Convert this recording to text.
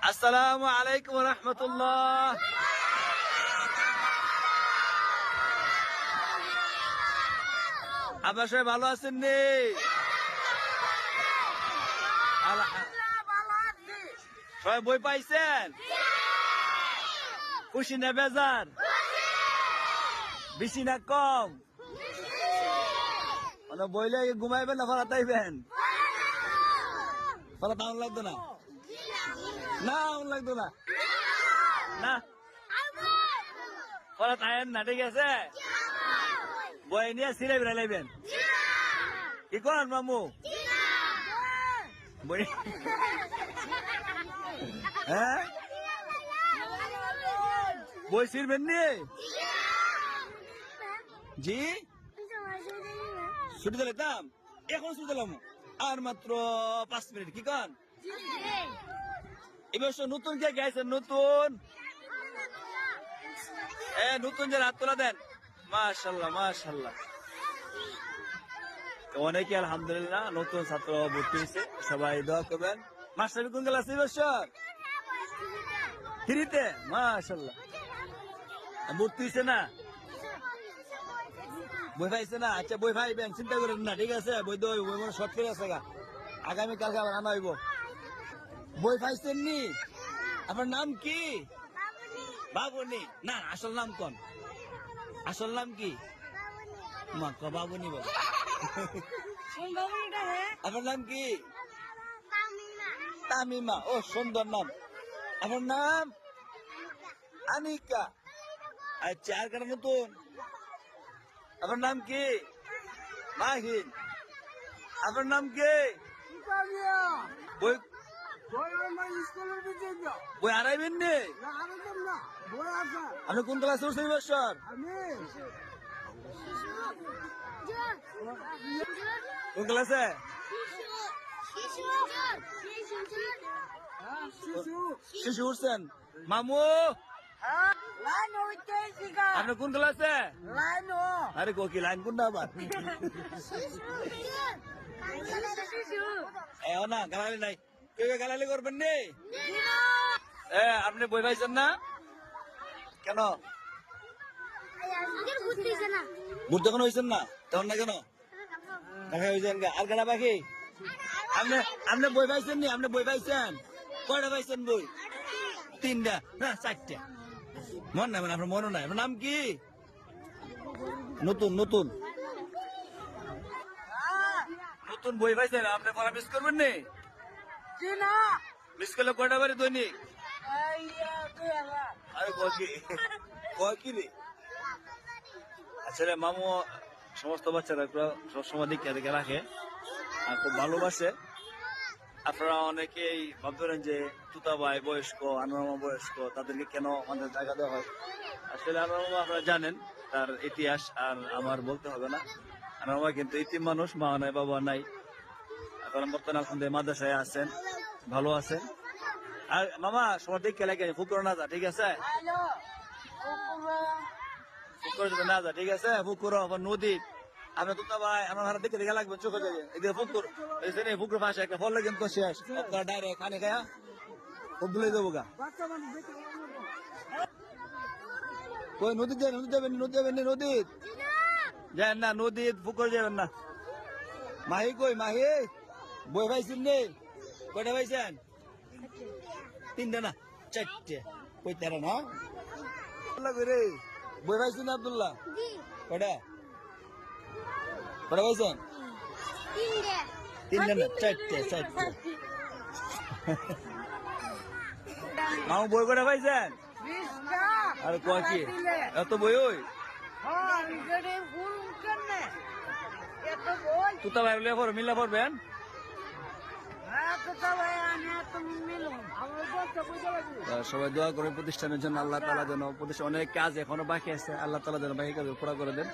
আসসালামু আলাইকুম রহমতুল্লাহ। আপনার সবাই ভালো আছেন নি? সবাই বই পাইছেন? খুশি না বেজার? বেশি না কম? মানে বইলে ঘুমাইবেন না ফলা তাইবেন? ফলা দাম লাগতো না? না আমার লাগতো না, না ফলা তাইন না, ঠিক আছে? বই নিয়ে সিরে বেড়ে লাইবেন। কি করেন মামু? বই হ্যাঁ বই ছিড়বেন নি? জি ছুটি দিলাম, এখন ছুটি দিলাম আর মাত্র 5 মিনিট। কি কন? এবার নতুন কে গেছেন? নতুন নতুন যে হাত তোলা দেন। মাশাল্লাহ মাশাল্লাহ, অনেকে আলহামদুলিল্লাহ নতুন ছাত্র ভর্তি হয়েছে। সবাই দোয়া করবেন। মাস্টার কোন ক্লাসে বছর? ফ্রিতে? মাশাল্লাহ। ভর্তি হয়েছে না? বই পাইছে না? আচ্ছা বই পাইবেন, চিন্তা করেন না, ঠিক আছে? বই দই বই মানে শর্ট করে আছে গা, আগামী কালকে আবার আনা হইব। বই পাইছেন নি? আপনার নাম কি? বাবুনি? না আসল নাম কোন? আসল নাম কি? মা ক বাবুনি বল। আপনার নাম কি? তামিমা। ও সুন্দর নাম। আপনার নাম? আনিকা। আচ্ছা আর কারণ নতুন? আপনার নাম কি? মাহিন। আপনার নাম কি? বই বই হারাইবেন নি? আপনি কোন ক্লাসে উঠছেন বছর? কোন ক্লাসে? শিশু উঠছেন। মামু আপনি কোন ক্লাসে? আরে কোকি লাইন কোনটা আবার? না গালালি নাই, কেউ গালালি করবেন নি? আপনি বই পাইছেন না কেন? ভোট যখন হয়েছেন না তখন না কেন দেখা হয়েছেন? আর কেনা বাকি আপনি বই পাইছেন নি? আপনি বই পাইছেন? কয়টা পাইছেন বই? 3টা না 4টা? মন নাই মানে আপনার মনে নাই? আপনার নাম কি? নতুন নতুন নতুন বই পাইছেন? আপনি পড়া মিস করবেন নি? মিস করলে কয়টা বাড়ি দৈনিক? আরে কি রে? আসলে মামু সমস্ত বাচ্চারা সবসময় দিকে দেখে রাখে আর খুব ভালোবাসে। আপনারা অনেকেই ভাববেন যে তুতা ভাই বয়স্ক, আনোয়ার বয়স্ক, তাদেরকে কেন আমাদের জায়গা দেওয়া হয়? আসলে আনোয়ার আপনারা জানেন তার ইতিহাস, আর আমার বলতে হবে না। আনোয়ার কিন্তু ইতিম মানুষ, মা নাই বাবা নাই। এখন বর্তমানে আলহামদুলিল্লাহ মাদ্রাসায় আছেন, ভালো আছেন। আর মামা সবার দিকে লাগে ফুকুর না যা, ঠিক আছে? ফুকুর না যা, ঠিক আছে? ফুকুর আবার নদী আমরা তো ভাই আমার ভাড়া দেখে দেখে লাগবে চোখে যাবে। এদিকে পুকুর পুকুর পাশে একটা ফল কিন্তু শেষ ডাইরেক্ট খানে খায়া খুব ভুলে যাবো গা। কই নদী যাবেন? নদী যাবেন? নদী যাবেন না? নদী যান না, নদী পুকুর যাবেন না। মাহি কই? মাহি বই পাইছেন নি? কয়টা পাইছেন? 3টা না 4টে? কই 13 না? রে বই পাইছেন না আব্দুল্লাহ? কয়টা কয়টা পাইছেন? 3টা না 4টে? মামু বই কয়টা পাইছেন? আরে কয় কি এত বই? ওই তুতা ভাই মিল্লা পড়বেন। সবাই দোয়া করে প্রতিষ্ঠানের জন্য, আল্লাহ তাআলা যেন প্রতিষ্ঠান অনেক কাজ এখনো বাকি আছে, আল্লাহ তাআলা যেন বাকি কাজ পুরা করে দেন।